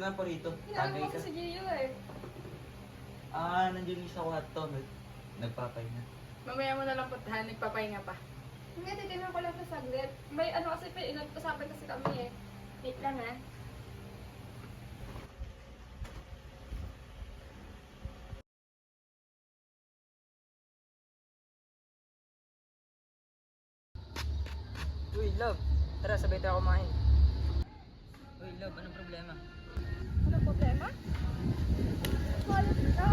ka na po rito. Hinanap Tagay mo ka. kasi si Gio eh. Nandiyan sa kwarto. Nagpapahinga. Mamaya mo na lang puntahan, nagpapahinga pa. Hindi, titignan ko lang sa saglit. May ano kasi, inag-usapan kasi kami eh. Wait lang ah. Uy, love. Tara, sabay tayo kumain. Uy, love, anong problema? Ano problema? Wala ka.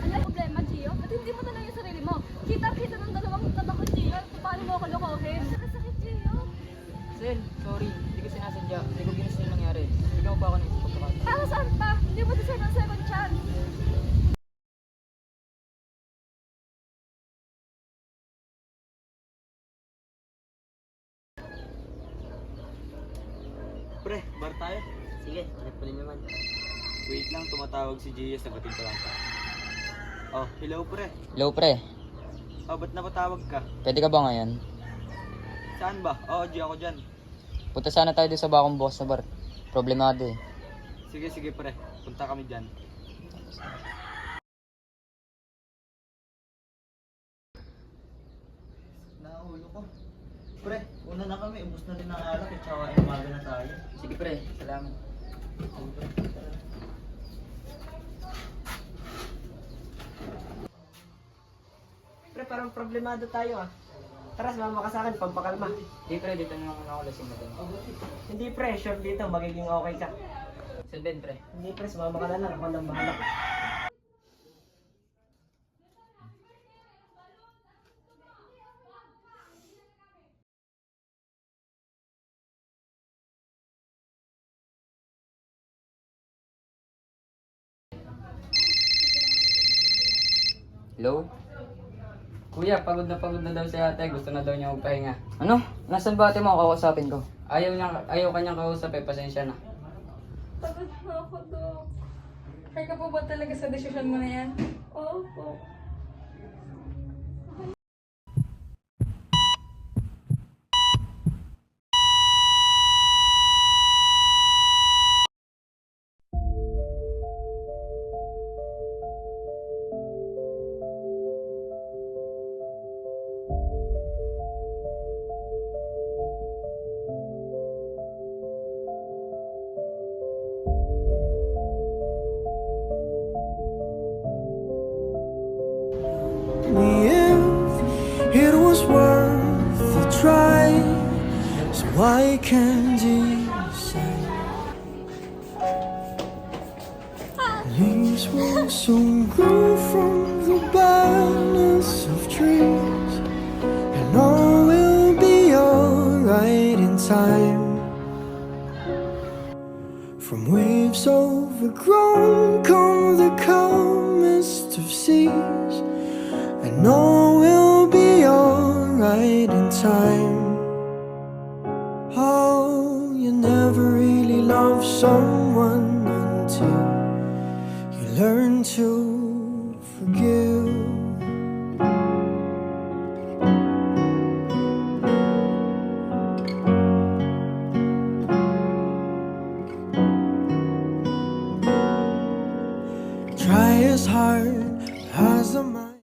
Ano yung problema, Gio? Ba't hindi mo na lang yung sarili mo? Kita-kita ng dalawang tabako, Gio. Paano mo ako lokohin? Sakit, Gio. Sel, sorry. Hindi ko sinasadya. Hindi ko ginusto yung nangyari. Bigyan mo pa ako ng isang pagkakataon. Para saan pa? Hindi mo deserve ng second chance. Pre, bar tayo. Sige, hanap pa rin naman. Wait lang, tumatawag si Gio. Sagutin ko lang. Oh, hello pre. Hello pre, Ba't napatawag ka? pwede ka ba ngayon? Saan ba? Oo, Gio, ako dyan. Punta sana tayo doon sa bakong bukas na bar. Problemado eh. Sige, sige pre. Punta kami dyan. Naulo ko. Pre, una na kami. Ubus na rin ang alak. Tsaka umaga na tayo. Sige pre, salamat. Pre, parang problemado tayo ah. Tara, sumama ka sa akin, pampakalma. Di pre, dito na lang ako lasing na doon. Hindi pre, sure dito, magiging okay ka. Sel Ben, pre. Hindi pre, sumama ka na lang, ako nang bahala. Hello? Kuya, pagod na daw si ate. Gusto na daw niya magpahinga. Ano? Nasaan ba ate mo? Kausapin ko. Ayaw kanyang kausap eh. Pasensya na. Pagod na ako, Dok. Sure ka po ba talaga sa desisyon mo na yan? Oo po. Me if it was worth the try. So why can't you say leaves will soon grow from the barrenness of trees, and all will be alright in time. From waves overgrown come the calmest of seas, and all will be alright in time. Oh, you never really loved someone